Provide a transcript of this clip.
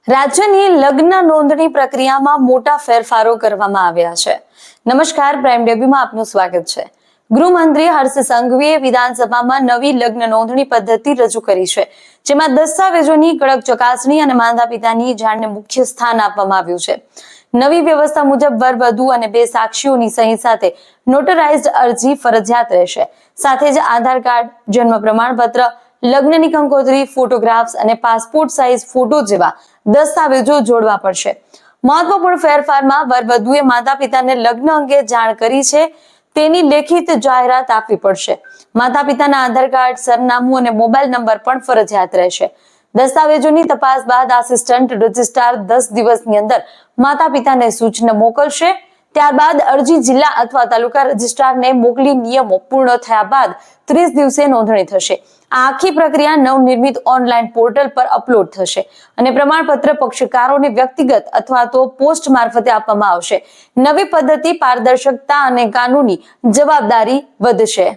રાજ્યની લગ્ન નોંધણી પ્રક્રિયામાં મોટા ફેરફારો કરવામાં આવ્યા છે. નમસ્કાર, પ્રાઇમ ડેબ્યુમાં આપનું સ્વાગત છે. ગૃહમંત્રી હર્ષ સંઘવીએ વિધાનસભામાં નવી લગ્ન નોંધણી પદ્ધતિ રજૂ કરી છે, જેમાં દસ્તાવેજોની કડક ચકાસણી અને માતા પિતાની જાણને મુખ્ય સ્થાન આપવામાં આવ્યું છે. નવી વ્યવસ્થા મુજબ વરવધુ અને 2 સાક્ષીઓની સહી સાથે નોટરાઇઝ્ડ અરજી ફરજિયાત રહેશે. સાથે જ આધાર કાર્ડ, જન્મ પ્રમાણપત્ર, લગ્નની કંકોત્રી, ફોટોગ્રાફ્સ અને પાસપોર્ટ સાઇઝ ફોટો જેવા દસ્તાવેજો જોડવા પડશે. મહત્વપૂર્ણ ફેરફારમાં વરવધુએ માતા પિતાને લગ્ન અંગે જાણ કરી છે તેની લેખિત જાહેરાત આપવી પડશે. માતા પિતાના આધાર કાર્ડ, સરનામું અને મોબાઈલ નંબર પણ ફરજિયાત રહેશે. દસ્તાવેજોની તપાસ બાદ આસિસ્ટન્ટ રજિસ્ટ્રાર 10 દિવસની અંદર માતા પિતાને સૂચના મોકલશે. ત્યારબાદ અરજી જિલ્લા અથવા તાલુકા રજિસ્ટ્રારને મોકલી નિયમો પૂર્ણ થયા બાદ 30 દિવસે નોંધણી થશે. આ આખી પ્રક્રિયા નવનિર્મિત ઓનલાઈન પોર્ટલ પર અપલોડ થશે અને પ્રમાણપત્ર પક્ષકારોને વ્યક્તિગત અથવા તો પોસ્ટ મારફતે આપવામાં આવશે. નવી પદ્ધતિ પારદર્શકતા અને કાનૂની જવાબદારી વધશે.